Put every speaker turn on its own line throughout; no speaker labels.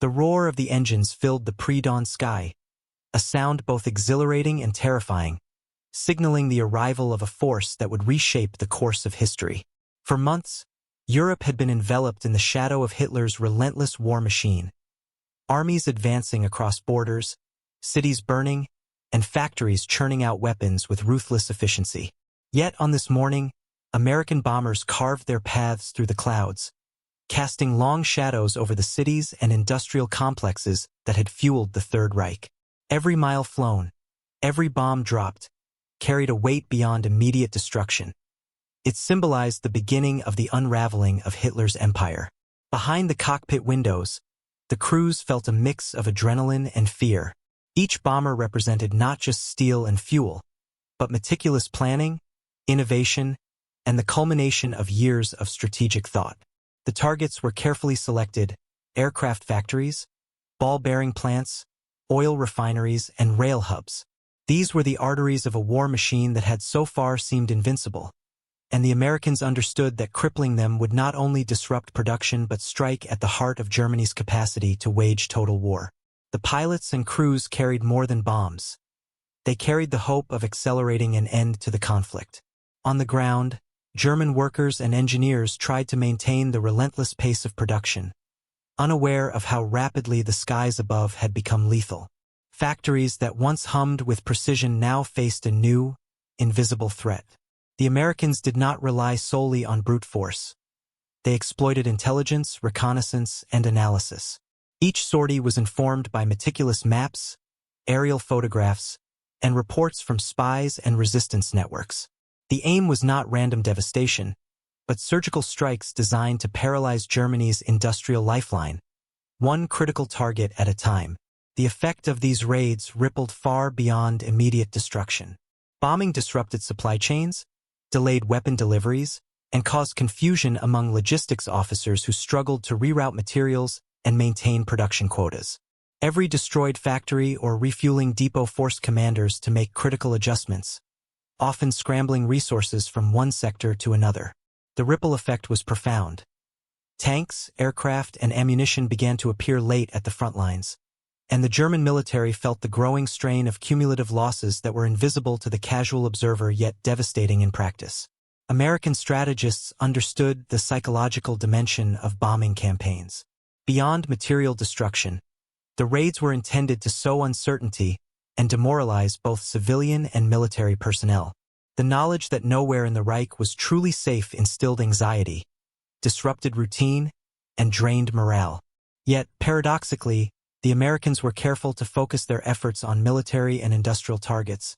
The roar of the engines filled the pre-dawn sky, a sound both exhilarating and terrifying, signaling the arrival of a force that would reshape the course of history. For months, Europe had been enveloped in the shadow of Hitler's relentless war machine. Armies advancing across borders, cities burning, and factories churning out weapons with ruthless efficiency. Yet on this morning, American bombers carved their paths through the clouds, casting long shadows over the cities and industrial complexes that had fueled the Third Reich. Every mile flown, every bomb dropped, carried a weight beyond immediate destruction. It symbolized the beginning of the unraveling of Hitler's empire. Behind the cockpit windows, the crews felt a mix of adrenaline and fear. Each bomber represented not just steel and fuel, but meticulous planning, innovation, and the culmination of years of strategic thought. The targets were carefully selected: aircraft factories, ball-bearing plants, oil refineries, and rail hubs. These were the arteries of a war machine that had so far seemed invincible, and the Americans understood that crippling them would not only disrupt production but strike at the heart of Germany's capacity to wage total war. The pilots and crews carried more than bombs. They carried the hope of accelerating an end to the conflict. On the ground, German workers and engineers tried to maintain the relentless pace of production, unaware of how rapidly the skies above had become lethal. Factories that once hummed with precision now faced a new, invisible threat. The Americans did not rely solely on brute force. They exploited intelligence, reconnaissance, and analysis. Each sortie was informed by meticulous maps, aerial photographs, and reports from spies and resistance networks. The aim was not random devastation, but surgical strikes designed to paralyze Germany's industrial lifeline, one critical target at a time. The effect of these raids rippled far beyond immediate destruction. Bombing disrupted supply chains, delayed weapon deliveries, and caused confusion among logistics officers who struggled to reroute materials and maintain production quotas. Every destroyed factory or refueling depot forced commanders to make critical adjustments, often scrambling resources from one sector to another. The ripple effect was profound. Tanks, aircraft, and ammunition began to appear late at the front lines, and the German military felt the growing strain of cumulative losses that were invisible to the casual observer yet devastating in practice. American strategists understood the psychological dimension of bombing campaigns. Beyond material destruction, the raids were intended to sow uncertainty and demoralize both civilian and military personnel. The knowledge that nowhere in the Reich was truly safe instilled anxiety, disrupted routine, and drained morale. Yet, paradoxically, the Americans were careful to focus their efforts on military and industrial targets,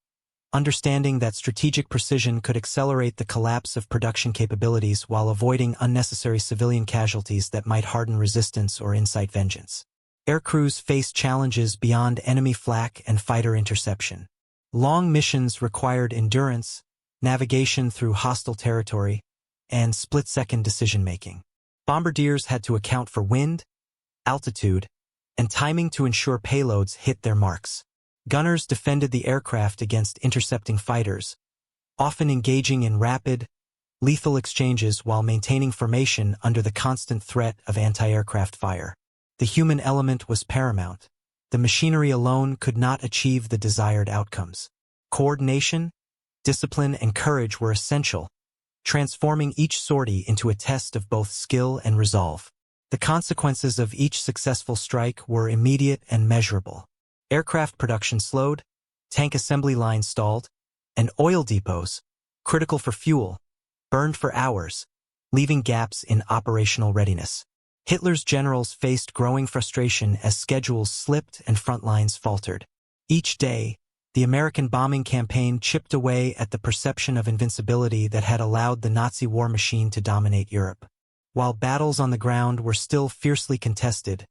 understanding that strategic precision could accelerate the collapse of production capabilities while avoiding unnecessary civilian casualties that might harden resistance or incite vengeance. Aircrews faced challenges beyond enemy flak and fighter interception. Long missions required endurance, navigation through hostile territory, and split-second decision-making. Bombardiers had to account for wind, altitude, and timing to ensure payloads hit their marks. Gunners defended the aircraft against intercepting fighters, often engaging in rapid, lethal exchanges while maintaining formation under the constant threat of anti-aircraft fire. The human element was paramount. The machinery alone could not achieve the desired outcomes. Coordination, discipline, and courage were essential, transforming each sortie into a test of both skill and resolve. The consequences of each successful strike were immediate and measurable. Aircraft production slowed, tank assembly lines stalled, and oil depots, critical for fuel, burned for hours, leaving gaps in operational readiness. Hitler's generals faced growing frustration as schedules slipped and front lines faltered. Each day, the American bombing campaign chipped away at the perception of invincibility that had allowed the Nazi war machine to dominate Europe. While battles on the ground were still fiercely contested,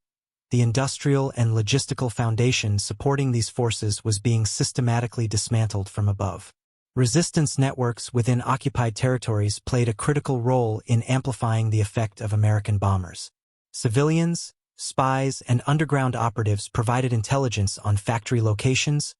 the industrial and logistical foundation supporting these forces was being systematically dismantled from above. Resistance networks within occupied territories played a critical role in amplifying the effect of American bombers. Civilians, spies, and underground operatives provided intelligence on factory locations,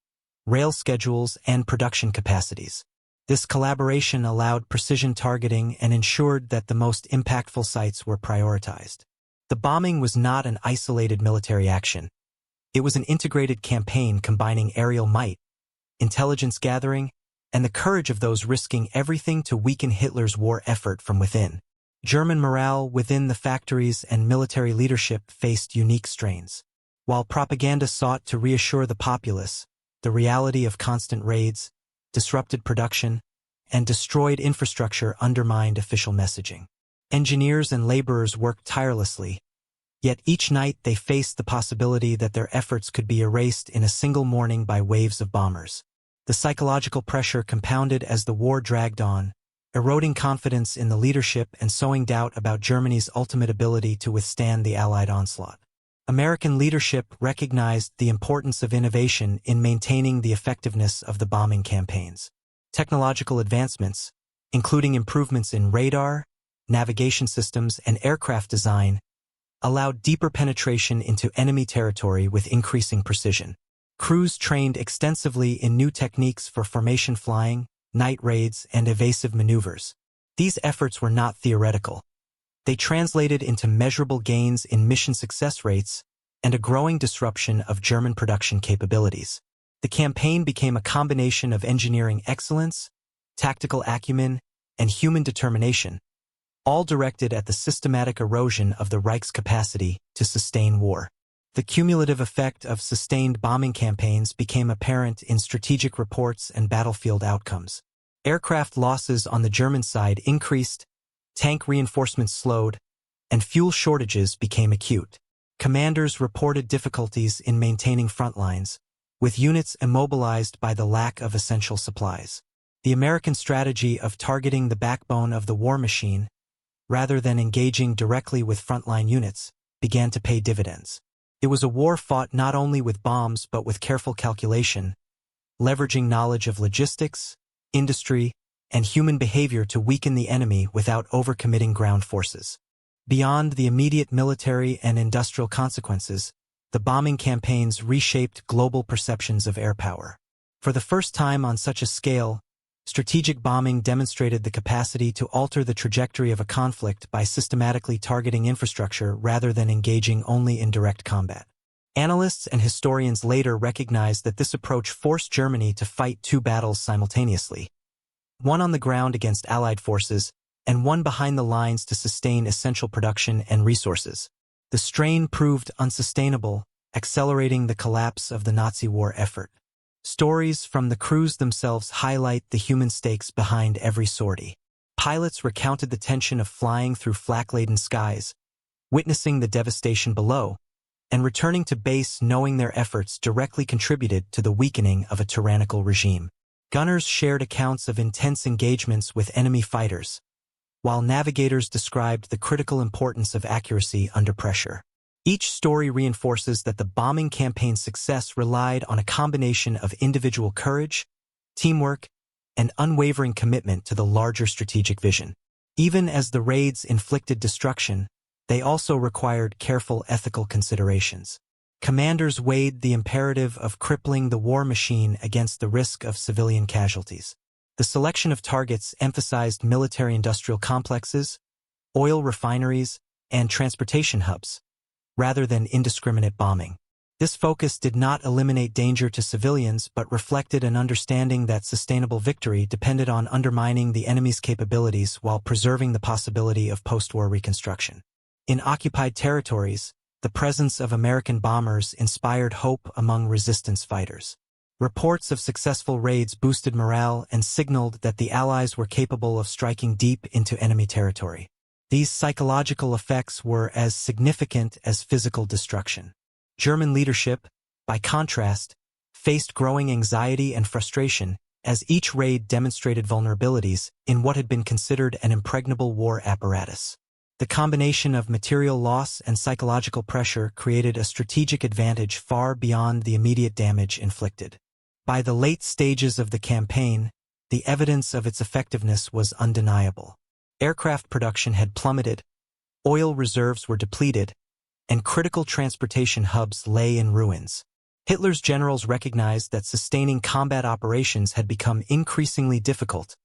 rail schedules, and production capacities. This collaboration allowed precision targeting and ensured that the most impactful sites were prioritized. The bombing was not an isolated military action. It was an integrated campaign combining aerial might, intelligence gathering, and the courage of those risking everything to weaken Hitler's war effort from within. German morale within the factories and military leadership faced unique strains. While propaganda sought to reassure the populace, the reality of constant raids, disrupted production, and destroyed infrastructure undermined official messaging. Engineers and laborers worked tirelessly, yet each night they faced the possibility that their efforts could be erased in a single morning by waves of bombers. The psychological pressure compounded as the war dragged on, eroding confidence in the leadership and sowing doubt about Germany's ultimate ability to withstand the Allied onslaught. American leadership recognized the importance of innovation in maintaining the effectiveness of the bombing campaigns. Technological advancements, including improvements in radar, navigation systems, and aircraft design, allowed deeper penetration into enemy territory with increasing precision. Crews trained extensively in new techniques for formation flying, night raids, and evasive maneuvers. These efforts were not theoretical. They translated into measurable gains in mission success rates and a growing disruption of German production capabilities. The campaign became a combination of engineering excellence, tactical acumen, and human determination, all directed at the systematic erosion of the Reich's capacity to sustain war. The cumulative effect of sustained bombing campaigns became apparent in strategic reports and battlefield outcomes. Aircraft losses on the German side increased, tank reinforcements slowed, and fuel shortages became acute. Commanders reported difficulties in maintaining front lines, with units immobilized by the lack of essential supplies. The American strategy of targeting the backbone of the war machine, rather than engaging directly with frontline units, began to pay dividends. It was a war fought not only with bombs but with careful calculation, leveraging knowledge of logistics, industry, and human behavior to weaken the enemy without overcommitting ground forces. Beyond the immediate military and industrial consequences, the bombing campaigns reshaped global perceptions of air power. For the first time on such a scale, strategic bombing demonstrated the capacity to alter the trajectory of a conflict by systematically targeting infrastructure rather than engaging only in direct combat. Analysts and historians later recognized that this approach forced Germany to fight two battles simultaneously, one on the ground against Allied forces and one behind the lines to sustain essential production and resources. The strain proved unsustainable, accelerating the collapse of the Nazi war effort. Stories from the crews themselves highlight the human stakes behind every sortie. Pilots recounted the tension of flying through flak-laden skies, witnessing the devastation below, and returning to base knowing their efforts directly contributed to the weakening of a tyrannical regime. Gunners shared accounts of intense engagements with enemy fighters, while navigators described the critical importance of accuracy under pressure. Each story reinforces that the bombing campaign's success relied on a combination of individual courage, teamwork, and unwavering commitment to the larger strategic vision. Even as the raids inflicted destruction, they also required careful ethical considerations. Commanders weighed the imperative of crippling the war machine against the risk of civilian casualties. The selection of targets emphasized military-industrial complexes, oil refineries, and transportation hubs, rather than indiscriminate bombing. This focus did not eliminate danger to civilians but reflected an understanding that sustainable victory depended on undermining the enemy's capabilities while preserving the possibility of post-war reconstruction. In occupied territories, the presence of American bombers inspired hope among resistance fighters. Reports of successful raids boosted morale and signaled that the Allies were capable of striking deep into enemy territory. These psychological effects were as significant as physical destruction. German leadership, by contrast, faced growing anxiety and frustration as each raid demonstrated vulnerabilities in what had been considered an impregnable war apparatus. The combination of material loss and psychological pressure created a strategic advantage far beyond the immediate damage inflicted. By the late stages of the campaign, the evidence of its effectiveness was undeniable. Aircraft production had plummeted, oil reserves were depleted, and critical transportation hubs lay in ruins. Hitler's generals recognized that sustaining combat operations had become increasingly difficult,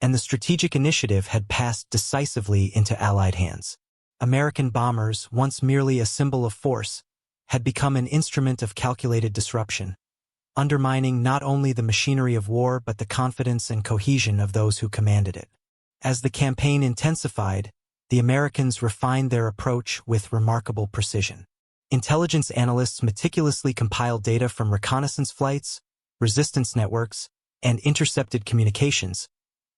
and the strategic initiative had passed decisively into Allied hands. American bombers, once merely a symbol of force, had become an instrument of calculated disruption, undermining not only the machinery of war but the confidence and cohesion of those who commanded it. As the campaign intensified, the Americans refined their approach with remarkable precision. Intelligence analysts meticulously compiled data from reconnaissance flights, resistance networks, and intercepted communications,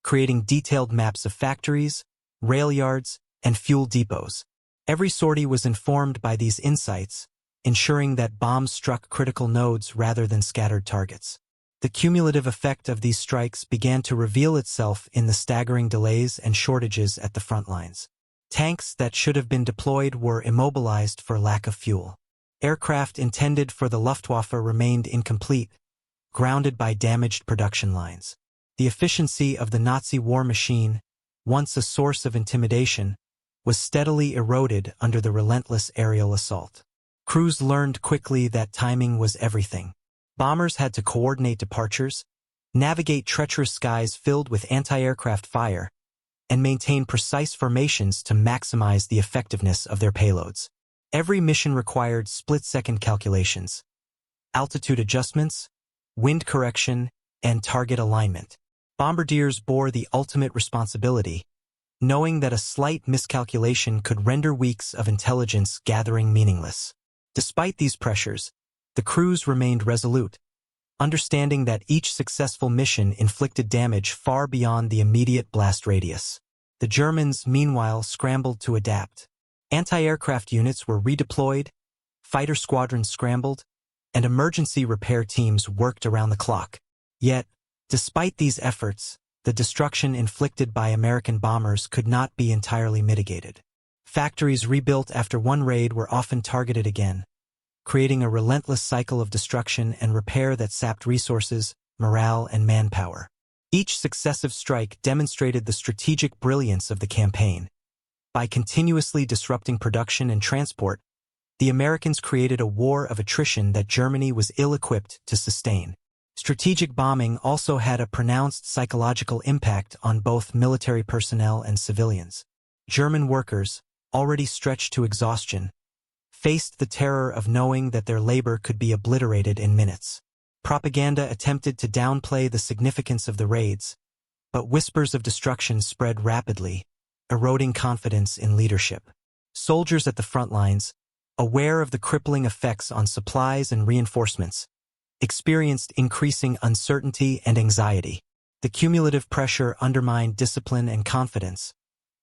creating detailed maps of factories, rail yards, and fuel depots. Every sortie was informed by these insights, ensuring that bombs struck critical nodes rather than scattered targets. The cumulative effect of these strikes began to reveal itself in the staggering delays and shortages at the front lines. Tanks that should have been deployed were immobilized for lack of fuel. Aircraft intended for the Luftwaffe remained incomplete, grounded by damaged production lines. The efficiency of the Nazi war machine, once a source of intimidation, was steadily eroded under the relentless aerial assault. Crews learned quickly that timing was everything. Bombers had to coordinate departures, navigate treacherous skies filled with anti-aircraft fire, and maintain precise formations to maximize the effectiveness of their payloads. Every mission required split-second calculations, altitude adjustments, wind correction, and target alignment. Bombardiers bore the ultimate responsibility, knowing that a slight miscalculation could render weeks of intelligence gathering meaningless. Despite these pressures, the crews remained resolute, understanding that each successful mission inflicted damage far beyond the immediate blast radius. The Germans, meanwhile, scrambled to adapt. Anti-aircraft units were redeployed, fighter squadrons scrambled, and emergency repair teams worked around the clock. Yet, despite these efforts, the destruction inflicted by American bombers could not be entirely mitigated. Factories rebuilt after one raid were often targeted again, creating a relentless cycle of destruction and repair that sapped resources, morale, and manpower. Each successive strike demonstrated the strategic brilliance of the campaign. By continuously disrupting production and transport, the Americans created a war of attrition that Germany was ill-equipped to sustain. Strategic bombing also had a pronounced psychological impact on both military personnel and civilians. German workers, already stretched to exhaustion, faced the terror of knowing that their labor could be obliterated in minutes. Propaganda attempted to downplay the significance of the raids, but whispers of destruction spread rapidly, eroding confidence in leadership. Soldiers at the front lines, aware of the crippling effects on supplies and reinforcements, experienced increasing uncertainty and anxiety. The cumulative pressure undermined discipline and confidence,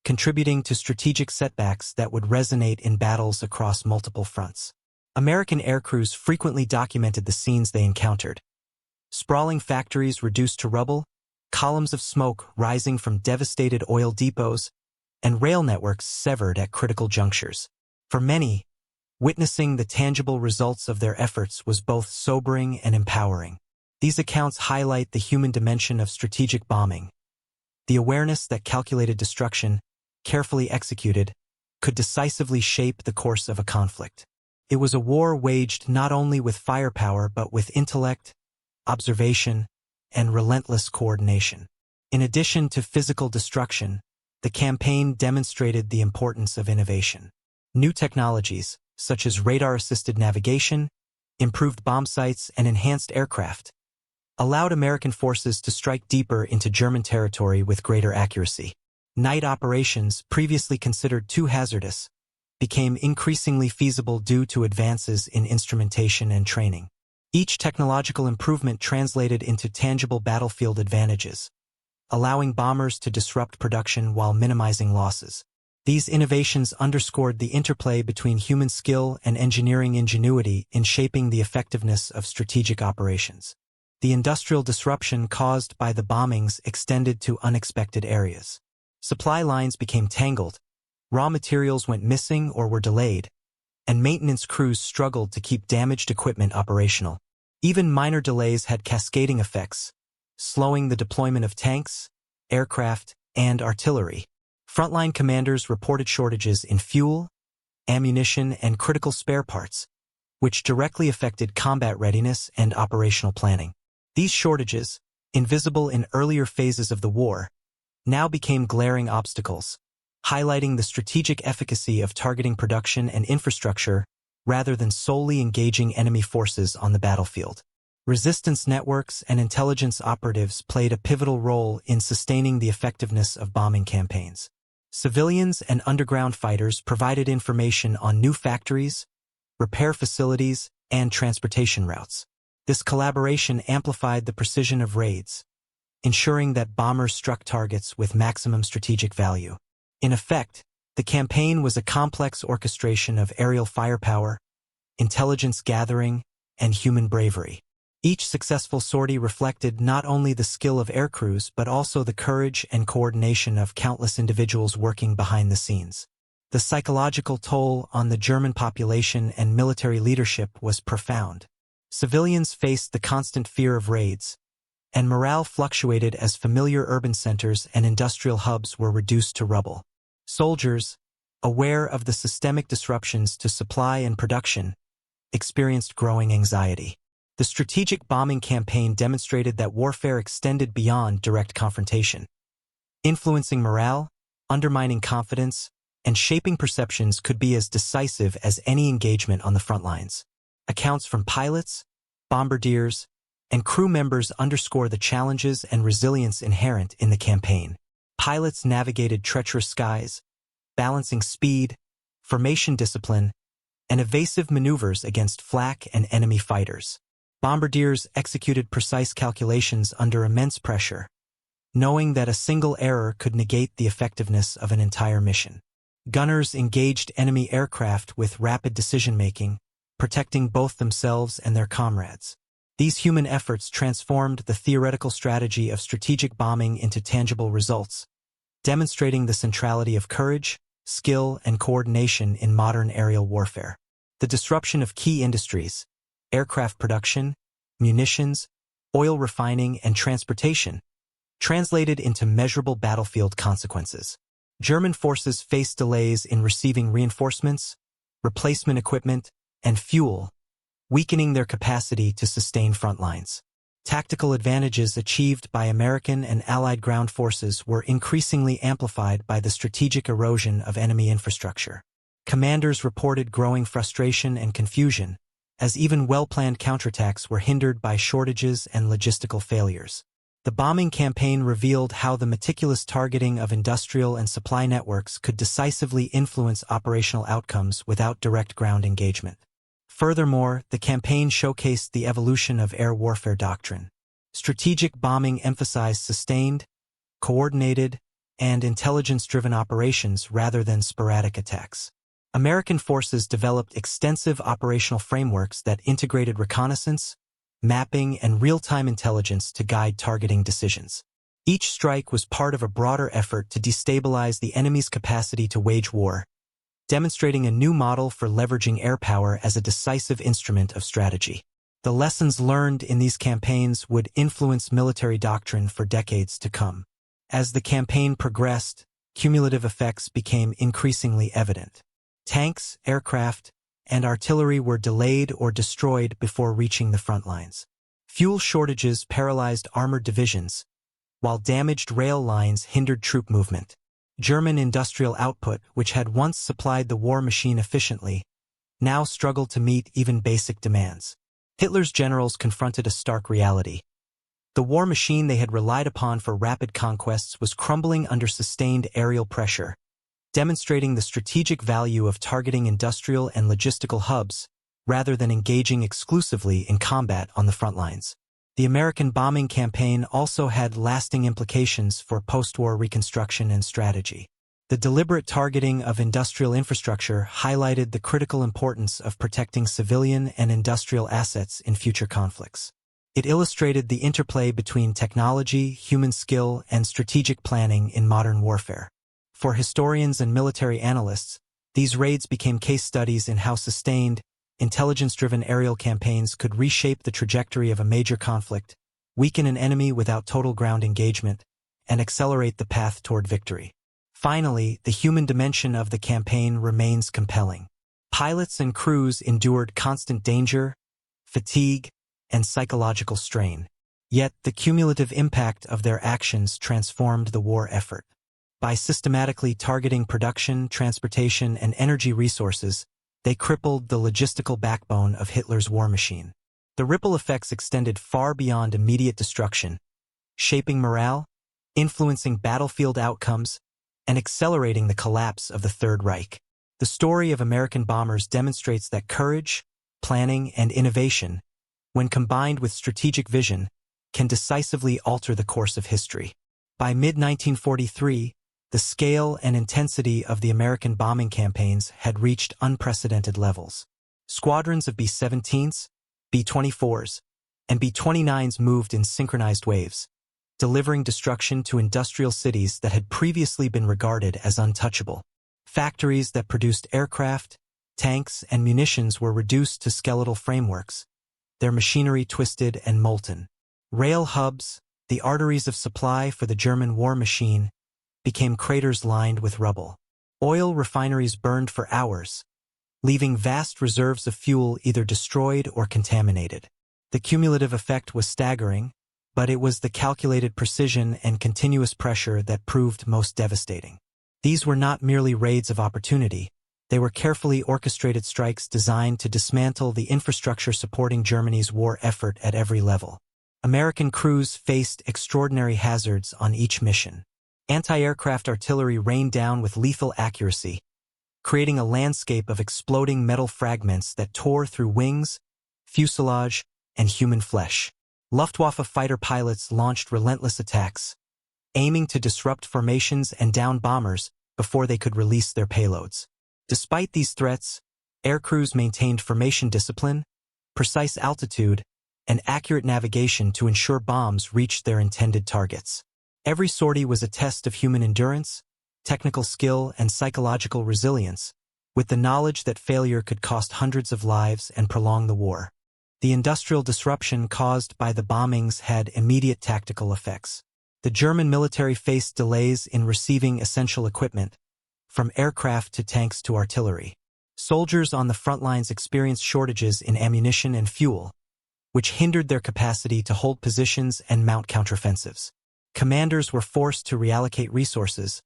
contributing to strategic setbacks that would resonate in battles across multiple fronts. American aircrews frequently documented the scenes they encountered. Sprawling factories reduced to rubble, columns of smoke rising from devastated oil depots, and rail networks severed at critical junctures. For many, witnessing the tangible results of their efforts was both sobering and empowering. These accounts highlight the human dimension of strategic bombing, the awareness that calculated destruction, carefully executed, could decisively shape the course of a conflict. It was a war waged not only with firepower but with intellect, observation, and relentless coordination. In addition to physical destruction, the campaign demonstrated the importance of innovation. New technologies, such as radar-assisted navigation, improved bomb sights, and enhanced aircraft, allowed American forces to strike deeper into German territory with greater accuracy. Night operations, previously considered too hazardous, became increasingly feasible due to advances in instrumentation and training. Each technological improvement translated into tangible battlefield advantages, allowing bombers to disrupt production while minimizing losses. These innovations underscored the interplay between human skill and engineering ingenuity in shaping the effectiveness of strategic operations. The industrial disruption caused by the bombings extended to unexpected areas. Supply lines became tangled, raw materials went missing or were delayed, and maintenance crews struggled to keep damaged equipment operational. Even minor delays had cascading effects, slowing the deployment of tanks, aircraft, and artillery. Frontline commanders reported shortages in fuel, ammunition, and critical spare parts, which directly affected combat readiness and operational planning. These shortages, invisible in earlier phases of the war, now became glaring obstacles, highlighting the strategic efficacy of targeting production and infrastructure rather than solely engaging enemy forces on the battlefield. Resistance networks and intelligence operatives played a pivotal role in sustaining the effectiveness of bombing campaigns. Civilians and underground fighters provided information on new factories, repair facilities, and transportation routes. This collaboration amplified the precision of raids, ensuring that bombers struck targets with maximum strategic value. In effect, the campaign was a complex orchestration of aerial firepower, intelligence gathering, and human bravery. Each successful sortie reflected not only the skill of aircrews but also the courage and coordination of countless individuals working behind the scenes. The psychological toll on the German population and military leadership was profound. Civilians faced the constant fear of raids, and morale fluctuated as familiar urban centers and industrial hubs were reduced to rubble. Soldiers, aware of the systemic disruptions to supply and production, experienced growing anxiety. The strategic bombing campaign demonstrated that warfare extended beyond direct confrontation. Influencing morale, undermining confidence, and shaping perceptions could be as decisive as any engagement on the front lines. Accounts from pilots, bombardiers, and crew members underscore the challenges and resilience inherent in the campaign. Pilots navigated treacherous skies, balancing speed, formation discipline, and evasive maneuvers against flak and enemy fighters. Bombardiers executed precise calculations under immense pressure, knowing that a single error could negate the effectiveness of an entire mission. Gunners engaged enemy aircraft with rapid decision-making, protecting both themselves and their comrades. These human efforts transformed the theoretical strategy of strategic bombing into tangible results, demonstrating the centrality of courage, skill, and coordination in modern aerial warfare. The disruption of key industries, aircraft production, munitions, oil refining, and transportation, translated into measurable battlefield consequences. German forces faced delays in receiving reinforcements, replacement equipment, and fuel, weakening their capacity to sustain front lines. Tactical advantages achieved by American and Allied ground forces were increasingly amplified by the strategic erosion of enemy infrastructure. Commanders reported growing frustration and confusion, as even well-planned counterattacks were hindered by shortages and logistical failures. The bombing campaign revealed how the meticulous targeting of industrial and supply networks could decisively influence operational outcomes without direct ground engagement. Furthermore, the campaign showcased the evolution of air warfare doctrine. Strategic bombing emphasized sustained, coordinated, and intelligence-driven operations rather than sporadic attacks. American forces developed extensive operational frameworks that integrated reconnaissance, mapping, and real-time intelligence to guide targeting decisions. Each strike was part of a broader effort to destabilize the enemy's capacity to wage war, demonstrating a new model for leveraging air power as a decisive instrument of strategy. The lessons learned in these campaigns would influence military doctrine for decades to come. As the campaign progressed, cumulative effects became increasingly evident. Tanks, aircraft, and artillery were delayed or destroyed before reaching the front lines. Fuel shortages paralyzed armored divisions, while damaged rail lines hindered troop movement. German industrial output, which had once supplied the war machine efficiently, now struggled to meet even basic demands. Hitler's generals confronted a stark reality. The war machine they had relied upon for rapid conquests was crumbling under sustained aerial pressure, demonstrating the strategic value of targeting industrial and logistical hubs rather than engaging exclusively in combat on the front lines. The American bombing campaign also had lasting implications for post-war reconstruction and strategy. The deliberate targeting of industrial infrastructure highlighted the critical importance of protecting civilian and industrial assets in future conflicts. It illustrated the interplay between technology, human skill, and strategic planning in modern warfare. For historians and military analysts, these raids became case studies in how sustained, intelligence-driven aerial campaigns could reshape the trajectory of a major conflict, weaken an enemy without total ground engagement, and accelerate the path toward victory. Finally, the human dimension of the campaign remains compelling. Pilots and crews endured constant danger, fatigue, and psychological strain. Yet, the cumulative impact of their actions transformed the war effort. By systematically targeting production, transportation, and energy resources, they crippled the logistical backbone of Hitler's war machine. The ripple effects extended far beyond immediate destruction, shaping morale, influencing battlefield outcomes, and accelerating the collapse of the Third Reich. The story of American bombers demonstrates that courage, planning, and innovation, when combined with strategic vision, can decisively alter the course of history. By mid-1943, the scale and intensity of the American bombing campaigns had reached unprecedented levels. Squadrons of B-17s, B-24s, and B-29s moved in synchronized waves, delivering destruction to industrial cities that had previously been regarded as untouchable. Factories that produced aircraft, tanks, and munitions were reduced to skeletal frameworks, their machinery twisted and molten. Rail hubs, the arteries of supply for the German war machine, became craters lined with rubble. Oil refineries burned for hours, leaving vast reserves of fuel either destroyed or contaminated. The cumulative effect was staggering, but it was the calculated precision and continuous pressure that proved most devastating. These were not merely raids of opportunity. They were carefully orchestrated strikes designed to dismantle the infrastructure supporting Germany's war effort at every level. American crews faced extraordinary hazards on each mission. Anti-aircraft artillery rained down with lethal accuracy, creating a landscape of exploding metal fragments that tore through wings, fuselage, and human flesh. Luftwaffe fighter pilots launched relentless attacks, aiming to disrupt formations and down bombers before they could release their payloads. Despite these threats, aircrews maintained formation discipline, precise altitude, and accurate navigation to ensure bombs reached their intended targets. Every sortie was a test of human endurance, technical skill, and psychological resilience, with the knowledge that failure could cost hundreds of lives and prolong the war. The industrial disruption caused by the bombings had immediate tactical effects. The German military faced delays in receiving essential equipment, from aircraft to tanks to artillery. Soldiers on the front lines experienced shortages in ammunition and fuel, which hindered their capacity to hold positions and mount counteroffensives. Commanders were forced to reallocate resources,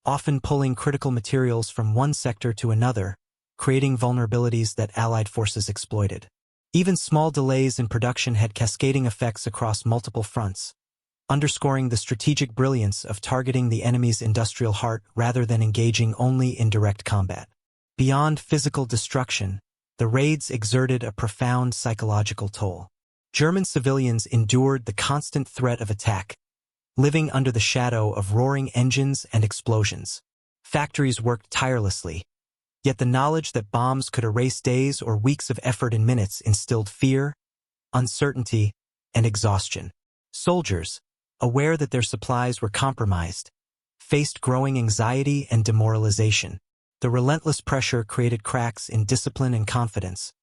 often pulling critical materials from one sector to another, creating vulnerabilities that Allied forces exploited. Even small delays in production had cascading effects across multiple fronts, underscoring the strategic brilliance of targeting the enemy's industrial heart rather than engaging only in direct combat. Beyond physical destruction, the raids exerted a profound psychological toll. German civilians endured the constant threat of attack, living under the shadow of roaring engines and explosions. Factories worked tirelessly, yet the knowledge that bombs could erase days or weeks of effort in minutes instilled fear, uncertainty, and exhaustion. Soldiers, aware that their supplies were compromised, faced growing anxiety and demoralization. The relentless pressure created cracks in discipline and confidence,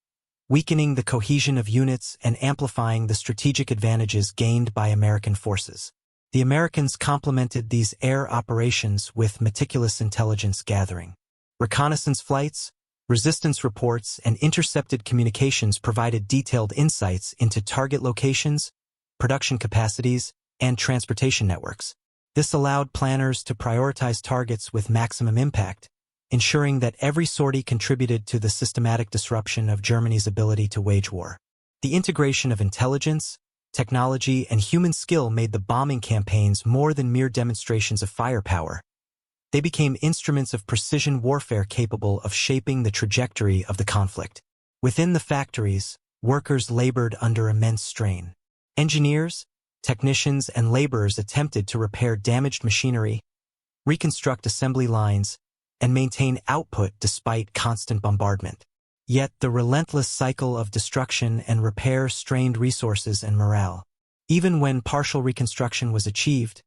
weakening the cohesion of units and amplifying the strategic advantages gained by American forces. The Americans complemented these air operations with meticulous intelligence gathering. Reconnaissance flights, resistance reports, and intercepted communications provided detailed insights into target locations, production capacities, and transportation networks. This allowed planners to prioritize targets with maximum impact, ensuring that every sortie contributed to the systematic disruption of Germany's ability to wage war. The integration of intelligence, technology, and human skill made the bombing campaigns more than mere demonstrations of firepower. They became instruments of precision warfare capable of shaping the trajectory of the conflict. Within the factories, workers labored under immense strain. Engineers, technicians, and laborers attempted to repair damaged machinery, reconstruct assembly lines, and maintain output despite constant bombardment. Yet the relentless cycle of destruction and repair strained resources and morale. Even when partial reconstruction was achieved,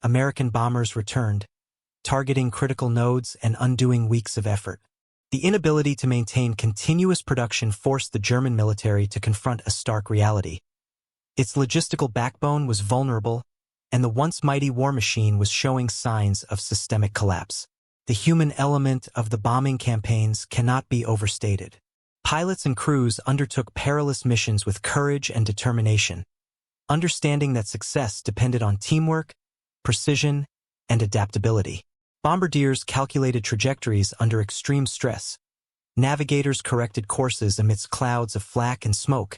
American bombers returned, targeting critical nodes and undoing weeks of effort. The inability to maintain continuous production forced the German military to confront a stark reality. Its logistical backbone was vulnerable, and the once mighty war machine was showing signs of systemic collapse. The human element of the bombing campaigns cannot be overstated. Pilots and crews undertook perilous missions with courage and determination, understanding that success depended on teamwork, precision, and adaptability. Bombardiers calculated trajectories under extreme stress, navigators corrected courses amidst clouds of flak and smoke,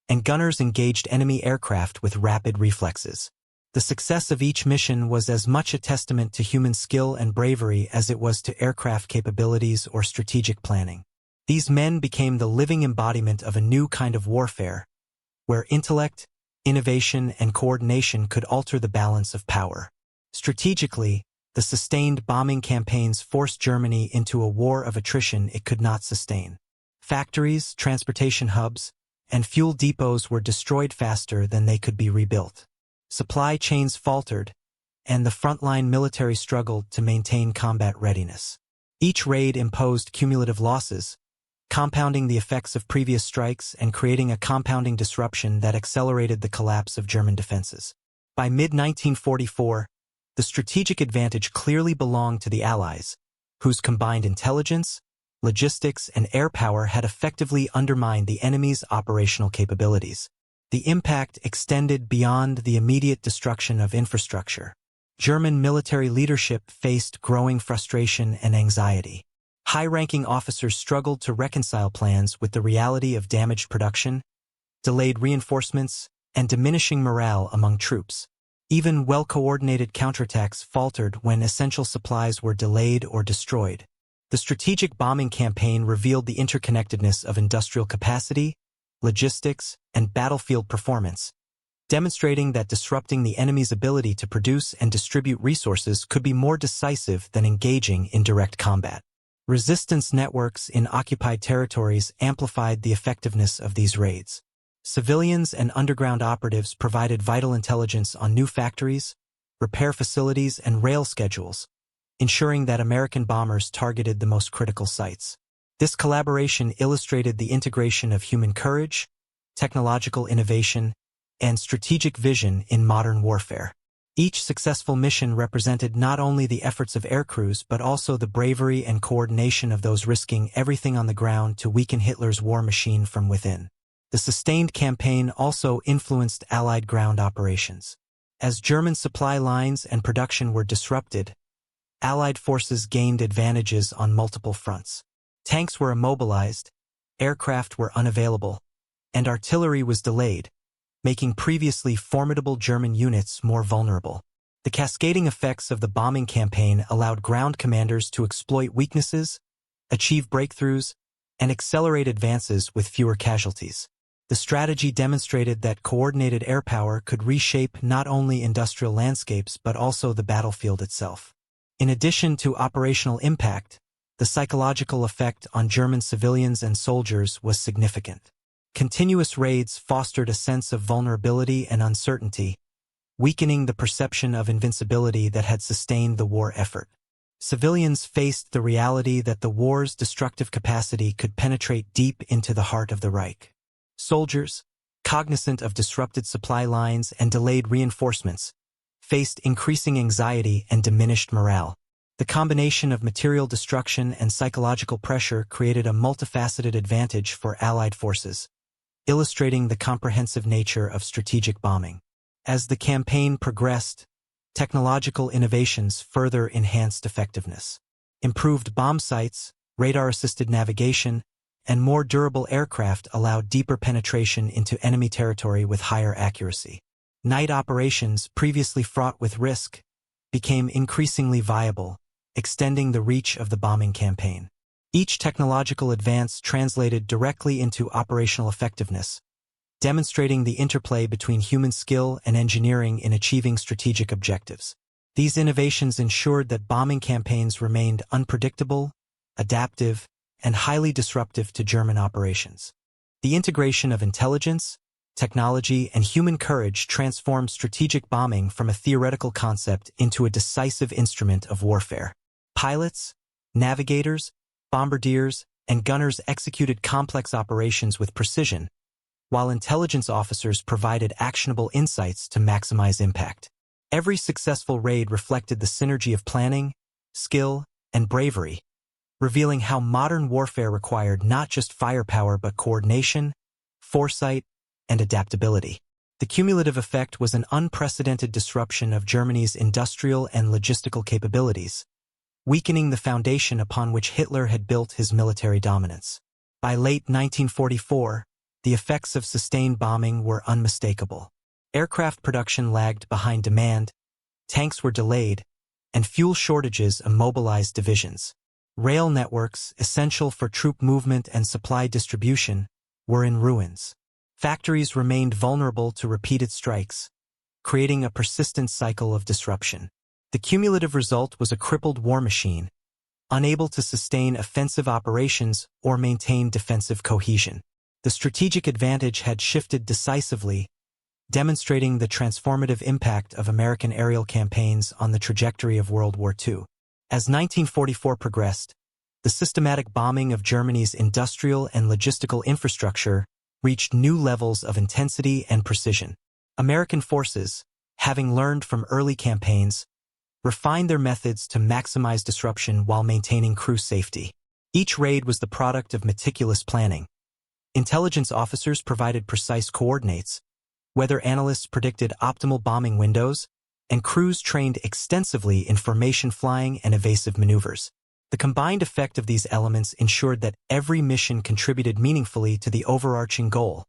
and gunners engaged enemy aircraft with rapid reflexes. The success of each mission was as much a testament to human skill and bravery as it was to aircraft capabilities or strategic planning. These men became the living embodiment of a new kind of warfare, where intellect, innovation, and coordination could alter the balance of power. Strategically, the sustained bombing campaigns forced Germany into a war of attrition it could not sustain. Factories, transportation hubs, and fuel depots were destroyed faster than they could be rebuilt. Supply chains faltered, and the frontline military struggled to maintain combat readiness. Each raid imposed cumulative losses, compounding the effects of previous strikes and creating a compounding disruption that accelerated the collapse of German defenses. By mid-1944, the strategic advantage clearly belonged to the Allies, whose combined intelligence, logistics, and air power had effectively undermined the enemy's operational capabilities. The impact extended beyond the immediate destruction of infrastructure. German military leadership faced growing frustration and anxiety. High-ranking officers struggled to reconcile plans with the reality of damaged production, delayed reinforcements, and diminishing morale among troops. Even well-coordinated counterattacks faltered when essential supplies were delayed or destroyed. The strategic bombing campaign revealed the interconnectedness of industrial capacity, logistics, and battlefield performance, demonstrating that disrupting the enemy's ability to produce and distribute resources could be more decisive than engaging in direct combat. Resistance networks in occupied territories amplified the effectiveness of these raids. Civilians and underground operatives provided vital intelligence on new factories, repair facilities, and rail schedules, ensuring that American bombers targeted the most critical sites. This collaboration illustrated the integration of human courage, technological innovation, and strategic vision in modern warfare. Each successful mission represented not only the efforts of aircrews but also the bravery and coordination of those risking everything on the ground to weaken Hitler's war machine from within. The sustained campaign also influenced Allied ground operations. As German supply lines and production were disrupted, Allied forces gained advantages on multiple fronts. Tanks were immobilized, aircraft were unavailable, and artillery was delayed, making previously formidable German units more vulnerable. The cascading effects of the bombing campaign allowed ground commanders to exploit weaknesses, achieve breakthroughs, and accelerate advances with fewer casualties. The strategy demonstrated that coordinated air power could reshape not only industrial landscapes but also the battlefield itself. In addition to operational impact, the psychological effect on German civilians and soldiers was significant. Continuous raids fostered a sense of vulnerability and uncertainty, weakening the perception of invincibility that had sustained the war effort. Civilians faced the reality that the war's destructive capacity could penetrate deep into the heart of the Reich. Soldiers, cognizant of disrupted supply lines and delayed reinforcements, faced increasing anxiety and diminished morale. The combination of material destruction and psychological pressure created a multifaceted advantage for Allied forces, illustrating the comprehensive nature of strategic bombing. As the campaign progressed, technological innovations further enhanced effectiveness. Improved bomb sights, radar-assisted navigation, and more durable aircraft allowed deeper penetration into enemy territory with higher accuracy. Night operations, previously fraught with risk, became increasingly viable, extending the reach of the bombing campaign. Each technological advance translated directly into operational effectiveness, demonstrating the interplay between human skill and engineering in achieving strategic objectives. These innovations ensured that bombing campaigns remained unpredictable, adaptive, and highly disruptive to German operations. The integration of intelligence, technology, and human courage transformed strategic bombing from a theoretical concept into a decisive instrument of warfare. Pilots, navigators, bombardiers, and gunners executed complex operations with precision, while intelligence officers provided actionable insights to maximize impact. Every successful raid reflected the synergy of planning, skill, and bravery, revealing how modern warfare required not just firepower but coordination, foresight, and adaptability. The cumulative effect was an unprecedented disruption of Germany's industrial and logistical capabilities, weakening the foundation upon which Hitler had built his military dominance. By late 1944, the effects of sustained bombing were unmistakable. Aircraft production lagged behind demand, tanks were delayed, and fuel shortages immobilized divisions. Rail networks, essential for troop movement and supply distribution, were in ruins. Factories remained vulnerable to repeated strikes, creating a persistent cycle of disruption. The cumulative result was a crippled war machine, unable to sustain offensive operations or maintain defensive cohesion. The strategic advantage had shifted decisively, demonstrating the transformative impact of American aerial campaigns on the trajectory of World War II. As 1944 progressed, the systematic bombing of Germany's industrial and logistical infrastructure reached new levels of intensity and precision. American forces, having learned from early campaigns, refined their methods to maximize disruption while maintaining crew safety. Each raid was the product of meticulous planning. Intelligence officers provided precise coordinates, weather analysts predicted optimal bombing windows, and crews trained extensively in formation flying and evasive maneuvers. The combined effect of these elements ensured that every mission contributed meaningfully to the overarching goal,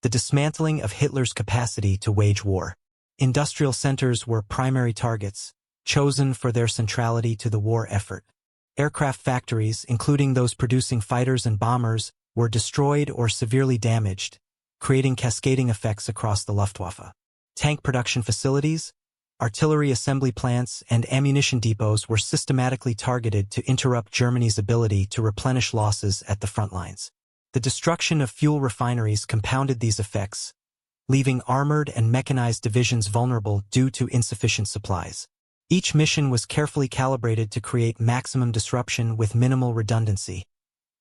the dismantling of Hitler's capacity to wage war. Industrial centers were primary targets, chosen for their centrality to the war effort. Aircraft factories, including those producing fighters and bombers, were destroyed or severely damaged, creating cascading effects across the Luftwaffe. Tank production facilities, artillery assembly plants, and ammunition depots were systematically targeted to interrupt Germany's ability to replenish losses at the front lines. The destruction of fuel refineries compounded these effects, leaving armored and mechanized divisions vulnerable due to insufficient supplies. Each mission was carefully calibrated to create maximum disruption with minimal redundancy,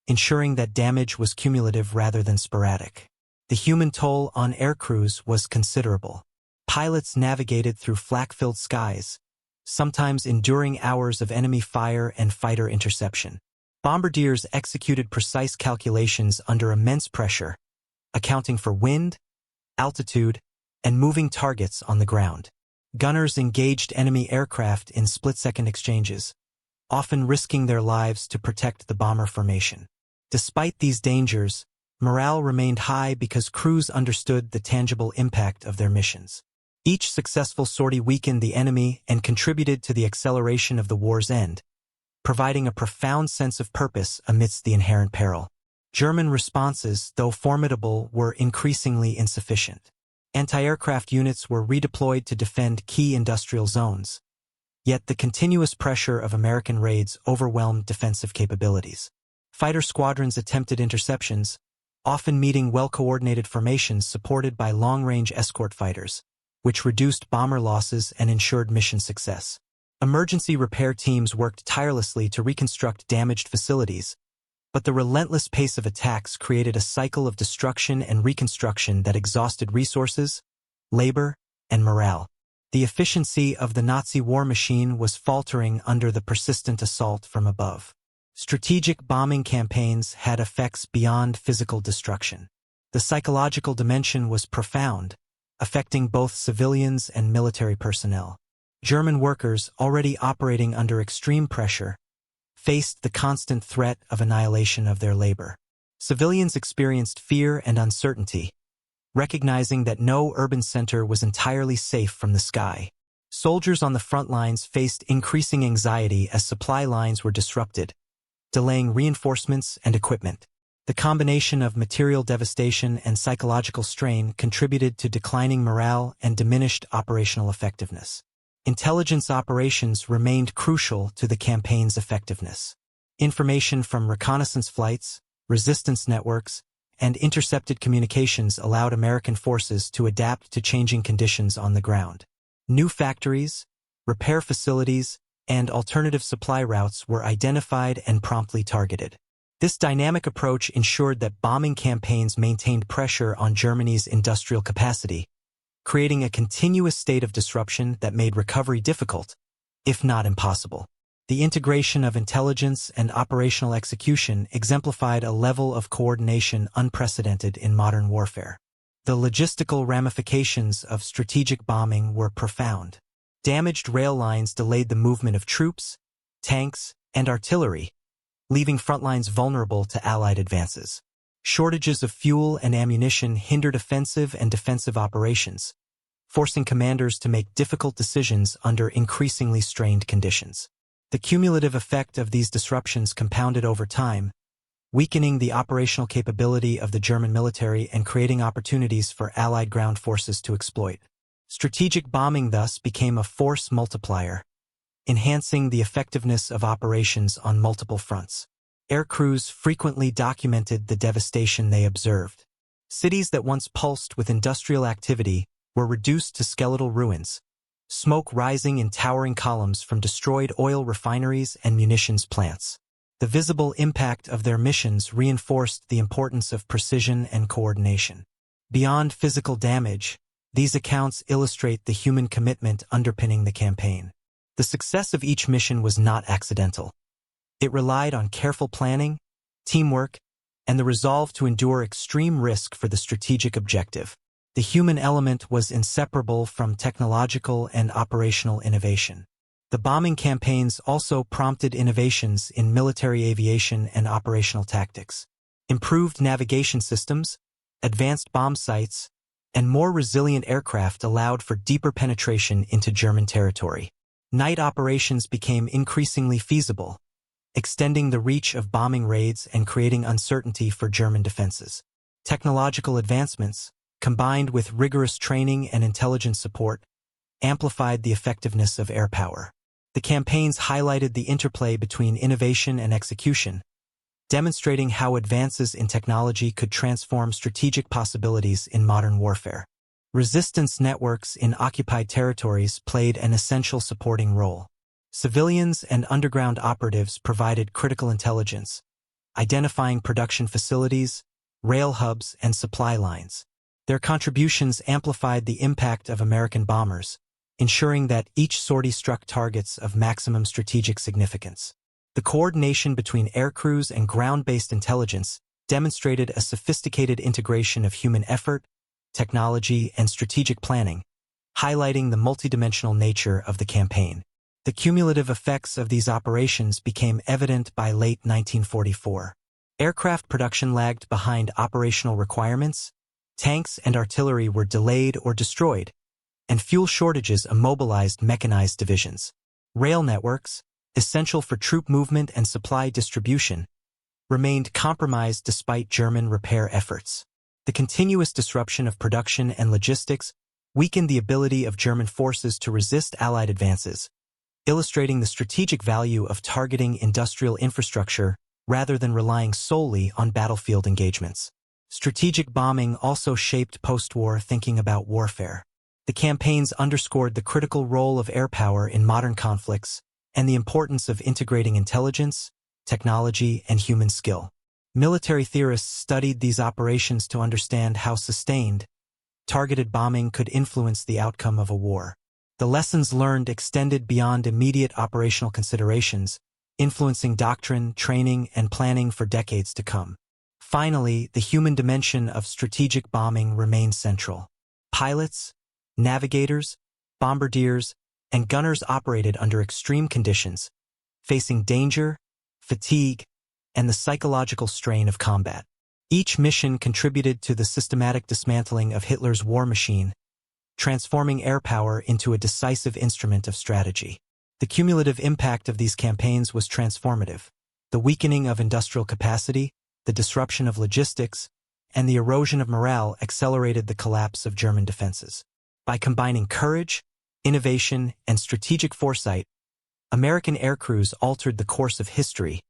ensuring that damage was cumulative rather than sporadic. The human toll on aircrews was considerable. Pilots navigated through flak-filled skies, sometimes enduring hours of enemy fire and fighter interception. Bombardiers executed precise calculations under immense pressure, accounting for wind, altitude, and moving targets on the ground. Gunners engaged enemy aircraft in split-second exchanges, often risking their lives to protect the bomber formation. Despite these dangers, morale remained high because crews understood the tangible impact of their missions. Each successful sortie weakened the enemy and contributed to the acceleration of the war's end, providing a profound sense of purpose amidst the inherent peril. German responses, though formidable, were increasingly insufficient. Anti-aircraft units were redeployed to defend key industrial zones, yet the continuous pressure of American raids overwhelmed defensive capabilities. Fighter squadrons attempted interceptions, often meeting well-coordinated formations supported by long-range escort fighters, which reduced bomber losses and ensured mission success. Emergency repair teams worked tirelessly to reconstruct damaged facilities, but the relentless pace of attacks created a cycle of destruction and reconstruction that exhausted resources, labor, and morale. The efficiency of the Nazi war machine was faltering under the persistent assault from above. Strategic bombing campaigns had effects beyond physical destruction. The psychological dimension was profound, affecting both civilians and military personnel. German workers, already operating under extreme pressure, faced the constant threat of annihilation of their labor. Civilians experienced fear and uncertainty, recognizing that no urban center was entirely safe from the sky. Soldiers on the front lines faced increasing anxiety as supply lines were disrupted, delaying reinforcements and equipment. The combination of material devastation and psychological strain contributed to declining morale and diminished operational effectiveness. Intelligence operations remained crucial to the campaign's effectiveness. Information from reconnaissance flights, resistance networks, and intercepted communications allowed American forces to adapt to changing conditions on the ground. New factories, repair facilities, and alternative supply routes were identified and promptly targeted. This dynamic approach ensured that bombing campaigns maintained pressure on Germany's industrial capacity, creating a continuous state of disruption that made recovery difficult, if not impossible. The integration of intelligence and operational execution exemplified a level of coordination unprecedented in modern warfare. The logistical ramifications of strategic bombing were profound. Damaged rail lines delayed the movement of troops, tanks, and artillery, leaving front lines vulnerable to Allied advances. Shortages of fuel and ammunition hindered offensive and defensive operations, forcing commanders to make difficult decisions under increasingly strained conditions. The cumulative effect of these disruptions compounded over time, weakening the operational capability of the German military and creating opportunities for Allied ground forces to exploit. Strategic bombing thus became a force multiplier, enhancing the effectiveness of operations on multiple fronts. Air crews frequently documented the devastation they observed. Cities that once pulsed with industrial activity were reduced to skeletal ruins, smoke rising in towering columns from destroyed oil refineries and munitions plants. The visible impact of their missions reinforced the importance of precision and coordination. Beyond physical damage, these accounts illustrate the human commitment underpinning the campaign. The success of each mission was not accidental. It relied on careful planning, teamwork, and the resolve to endure extreme risk for the strategic objective. The human element was inseparable from technological and operational innovation. The bombing campaigns also prompted innovations in military aviation and operational tactics. Improved navigation systems, advanced bomb sights, and more resilient aircraft allowed for deeper penetration into German territory. Night operations became increasingly feasible, extending the reach of bombing raids and creating uncertainty for German defenses. Technological advancements, combined with rigorous training and intelligence support, amplified the effectiveness of air power. The campaigns highlighted the interplay between innovation and execution, demonstrating how advances in technology could transform strategic possibilities in modern warfare. Resistance networks in occupied territories played an essential supporting role. Civilians and underground operatives provided critical intelligence, identifying production facilities, rail hubs, and supply lines. Their contributions amplified the impact of American bombers, ensuring that each sortie struck targets of maximum strategic significance. The coordination between aircrews and ground-based intelligence demonstrated a sophisticated integration of human effort, technology, and strategic planning, highlighting the multidimensional nature of the campaign. The cumulative effects of these operations became evident by late 1944. Aircraft production lagged behind operational requirements, tanks and artillery were delayed or destroyed, and fuel shortages immobilized mechanized divisions. Rail networks, essential for troop movement and supply distribution, remained compromised despite German repair efforts. The continuous disruption of production and logistics weakened the ability of German forces to resist Allied advances, illustrating the strategic value of targeting industrial infrastructure rather than relying solely on battlefield engagements. Strategic bombing also shaped post-war thinking about warfare. The campaigns underscored the critical role of air power in modern conflicts and the importance of integrating intelligence, technology, and human skill. Military theorists studied these operations to understand how sustained, targeted bombing could influence the outcome of a war. The lessons learned extended beyond immediate operational considerations, influencing doctrine, training, and planning for decades to come. Finally, the human dimension of strategic bombing remained central. Pilots, navigators, bombardiers, and gunners operated under extreme conditions, facing danger, fatigue, and the psychological strain of combat. Each mission contributed to the systematic dismantling of Hitler's war machine, transforming air power into a decisive instrument of strategy. The cumulative impact of these campaigns was transformative. The weakening of industrial capacity, the disruption of logistics, and the erosion of morale accelerated the collapse of German defenses. By combining courage, innovation, and strategic foresight, American aircrews altered the course of history,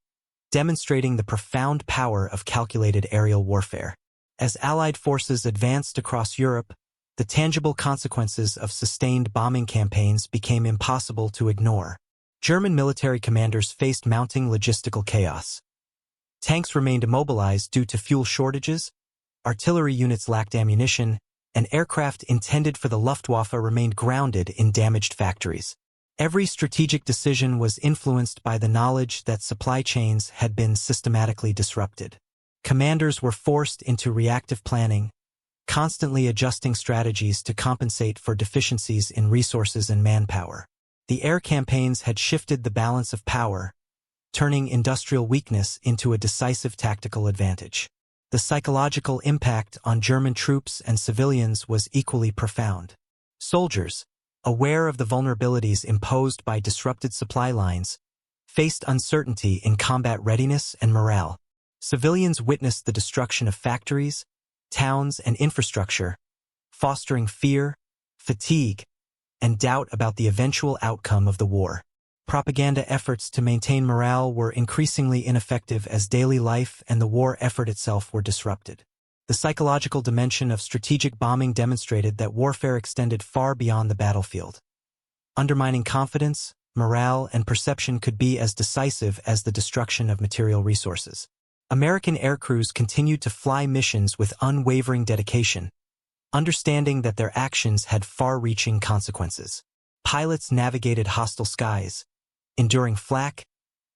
demonstrating the profound power of calculated aerial warfare. As Allied forces advanced across Europe, the tangible consequences of sustained bombing campaigns became impossible to ignore. German military commanders faced mounting logistical chaos. Tanks remained immobilized due to fuel shortages, artillery units lacked ammunition, and aircraft intended for the Luftwaffe remained grounded in damaged factories. Every strategic decision was influenced by the knowledge that supply chains had been systematically disrupted. Commanders were forced into reactive planning, constantly adjusting strategies to compensate for deficiencies in resources and manpower. The air campaigns had shifted the balance of power, turning industrial weakness into a decisive tactical advantage. The psychological impact on German troops and civilians was equally profound. Soldiers, aware of the vulnerabilities imposed by disrupted supply lines, faced uncertainty in combat readiness and morale. Civilians witnessed the destruction of factories, towns, and infrastructure, fostering fear, fatigue, and doubt about the eventual outcome of the war. Propaganda efforts to maintain morale were increasingly ineffective as daily life and the war effort itself were disrupted. The psychological dimension of strategic bombing demonstrated that warfare extended far beyond the battlefield. Undermining confidence, morale, and perception could be as decisive as the destruction of material resources. American aircrews continued to fly missions with unwavering dedication, understanding that their actions had far-reaching consequences. Pilots navigated hostile skies, enduring flak,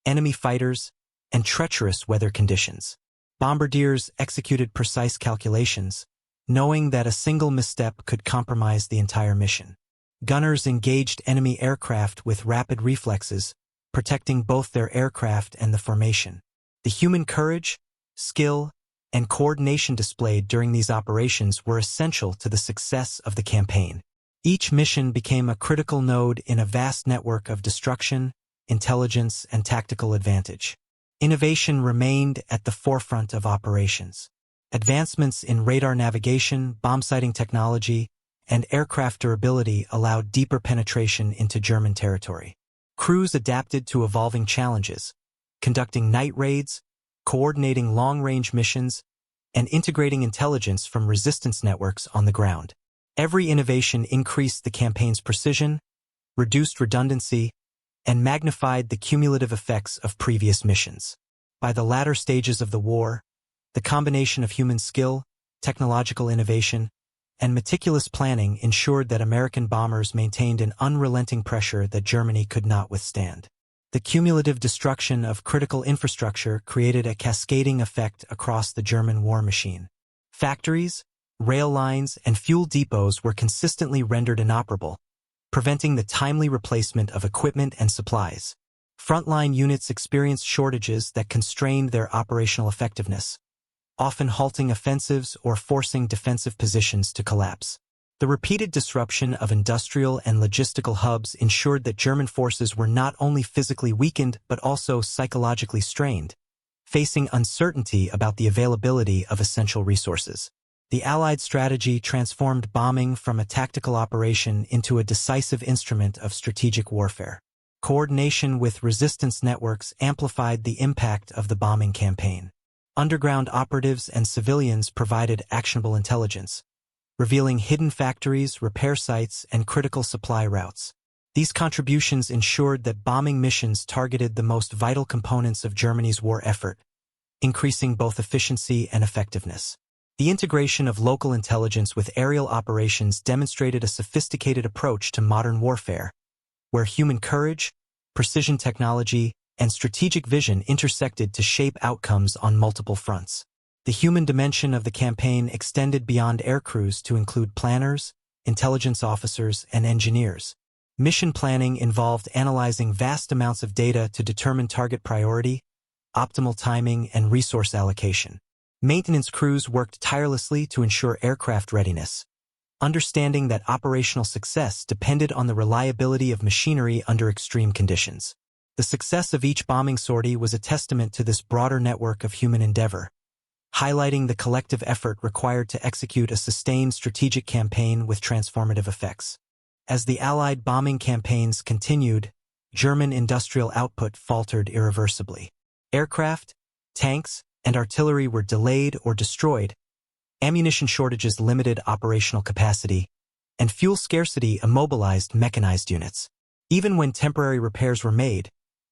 enemy fighters, and treacherous weather conditions. Bombardiers executed precise calculations, knowing that a single misstep could compromise the entire mission. Gunners engaged enemy aircraft with rapid reflexes, protecting both their aircraft and the formation. The human courage, skill, and coordination displayed during these operations were essential to the success of the campaign. Each mission became a critical node in a vast network of destruction, intelligence, and tactical advantage. Innovation remained at the forefront of operations. Advancements in radar navigation, bomb-sighting technology, and aircraft durability allowed deeper penetration into German territory. Crews adapted to evolving challenges, conducting night raids, coordinating long-range missions, and integrating intelligence from resistance networks on the ground. Every innovation increased the campaign's precision, reduced redundancy, and magnified the cumulative effects of previous missions. By the latter stages of the war, the combination of human skill, technological innovation, and meticulous planning ensured that American bombers maintained an unrelenting pressure that Germany could not withstand. The cumulative destruction of critical infrastructure created a cascading effect across the German war machine. Factories, rail lines, and fuel depots were consistently rendered inoperable, preventing the timely replacement of equipment and supplies. Frontline units experienced shortages that constrained their operational effectiveness, often halting offensives or forcing defensive positions to collapse. The repeated disruption of industrial and logistical hubs ensured that German forces were not only physically weakened but also psychologically strained, facing uncertainty about the availability of essential resources. The Allied strategy transformed bombing from a tactical operation into a decisive instrument of strategic warfare. Coordination with resistance networks amplified the impact of the bombing campaign. Underground operatives and civilians provided actionable intelligence, revealing hidden factories, repair sites, and critical supply routes. These contributions ensured that bombing missions targeted the most vital components of Germany's war effort, increasing both efficiency and effectiveness. The integration of local intelligence with aerial operations demonstrated a sophisticated approach to modern warfare, where human courage, precision technology, and strategic vision intersected to shape outcomes on multiple fronts. The human dimension of the campaign extended beyond aircrews to include planners, intelligence officers, and engineers. Mission planning involved analyzing vast amounts of data to determine target priority, optimal timing, and resource allocation. Maintenance crews worked tirelessly to ensure aircraft readiness, understanding that operational success depended on the reliability of machinery under extreme conditions. The success of each bombing sortie was a testament to this broader network of human endeavor, highlighting the collective effort required to execute a sustained strategic campaign with transformative effects. As the Allied bombing campaigns continued, German industrial output faltered irreversibly. Aircraft, tanks, and artillery were delayed or destroyed, ammunition shortages limited operational capacity, and fuel scarcity immobilized mechanized units. Even when temporary repairs were made,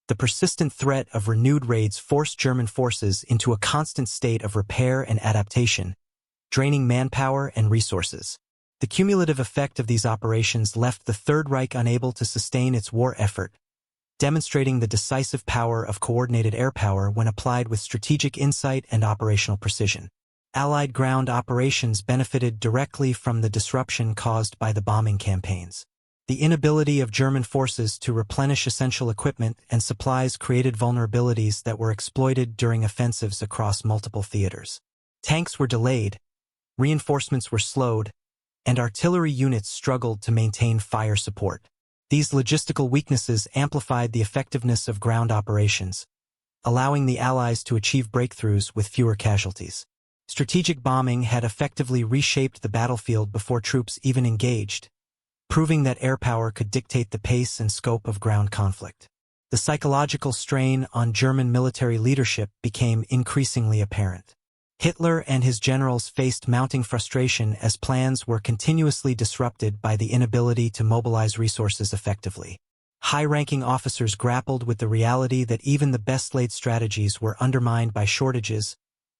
the persistent threat of renewed raids forced German forces into a constant state of repair and adaptation, draining manpower and resources. The cumulative effect of these operations left the Third Reich unable to sustain its war effort, demonstrating the decisive power of coordinated air power when applied with strategic insight and operational precision. Allied ground operations benefited directly from the disruption caused by the bombing campaigns. The inability of German forces to replenish essential equipment and supplies created vulnerabilities that were exploited during offensives across multiple theaters. Tanks were delayed, reinforcements were slowed, and artillery units struggled to maintain fire support. These logistical weaknesses amplified the effectiveness of ground operations, allowing the Allies to achieve breakthroughs with fewer casualties. Strategic bombing had effectively reshaped the battlefield before troops even engaged, proving that air power could dictate the pace and scope of ground conflict. The psychological strain on German military leadership became increasingly apparent. Hitler and his generals faced mounting frustration as plans were continuously disrupted by the inability to mobilize resources effectively. High-ranking officers grappled with the reality that even the best-laid strategies were undermined by shortages,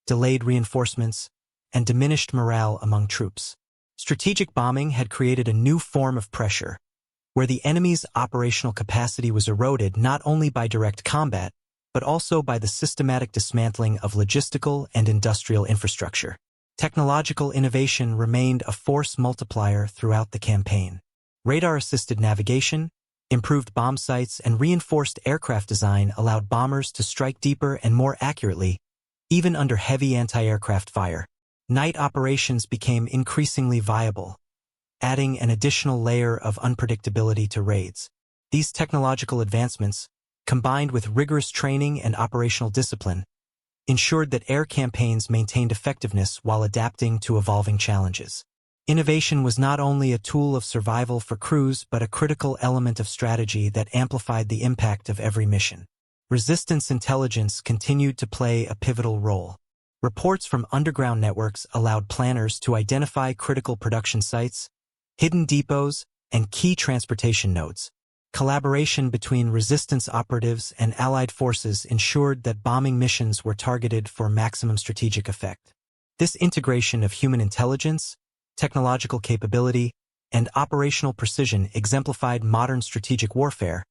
delayed reinforcements, and diminished morale among troops. Strategic bombing had created a new form of pressure, where the enemy's operational capacity was eroded not only by direct combat, but also by the systematic dismantling of logistical and industrial infrastructure. Technological innovation remained a force multiplier throughout the campaign. Radar-assisted navigation, improved bomb sights, and reinforced aircraft design allowed bombers to strike deeper and more accurately, even under heavy anti-aircraft fire. Night operations became increasingly viable, adding an additional layer of unpredictability to raids. These technological advancements, combined with rigorous training and operational discipline, ensured that air campaigns maintained effectiveness while adapting to evolving challenges. Innovation was not only a tool of survival for crews but a critical element of strategy that amplified the impact of every mission. Resistance intelligence continued to play a pivotal role. Reports from underground networks allowed planners to identify critical production sites, hidden depots, and key transportation nodes. Collaboration between resistance operatives and Allied forces ensured that bombing missions were targeted for maximum strategic effect. This integration of human intelligence, technological capability, and operational precision exemplified modern strategic warfare,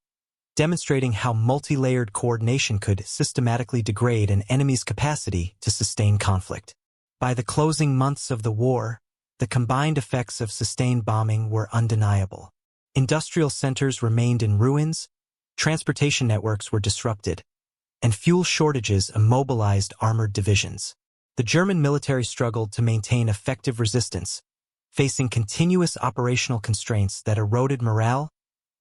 demonstrating how multi-layered coordination could systematically degrade an enemy's capacity to sustain conflict. By the closing months of the war, the combined effects of sustained bombing were undeniable. Industrial centers remained in ruins, transportation networks were disrupted, and fuel shortages immobilized armored divisions. The German military struggled to maintain effective resistance, facing continuous operational constraints that eroded morale,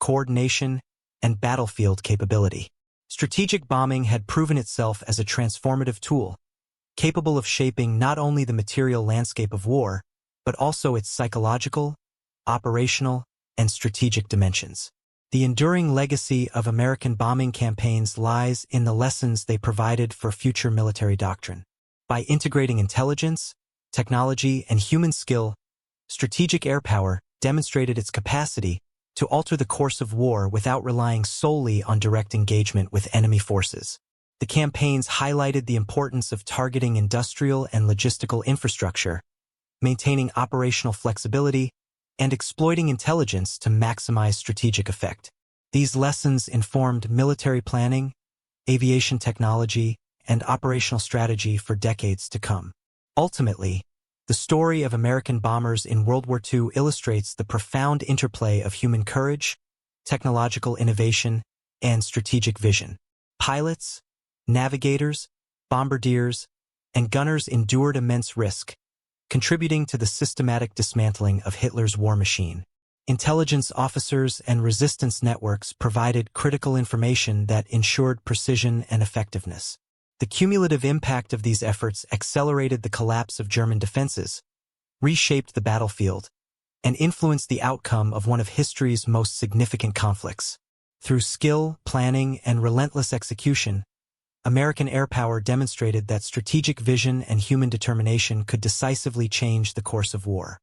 coordination, and battlefield capability. Strategic bombing had proven itself as a transformative tool, capable of shaping not only the material landscape of war, but also its psychological, operational, and strategic dimensions. The enduring legacy of American bombing campaigns lies in the lessons they provided for future military doctrine. By integrating intelligence, technology, and human skill, strategic air power demonstrated its capacity to alter the course of war without relying solely on direct engagement with enemy forces. The campaigns highlighted the importance of targeting industrial and logistical infrastructure, maintaining operational flexibility, and exploiting intelligence to maximize strategic effect. These lessons informed military planning, aviation technology, and operational strategy for decades to come. Ultimately, the story of American bombers in World War II illustrates the profound interplay of human courage, technological innovation, and strategic vision. Pilots, navigators, bombardiers, and gunners endured immense risk, contributing to the systematic dismantling of Hitler's war machine. Intelligence officers and resistance networks provided critical information that ensured precision and effectiveness. The cumulative impact of these efforts accelerated the collapse of German defenses, reshaped the battlefield, and influenced the outcome of one of history's most significant conflicts. Through skill, planning, and relentless execution, American air power demonstrated that strategic vision and human determination could decisively change the course of war.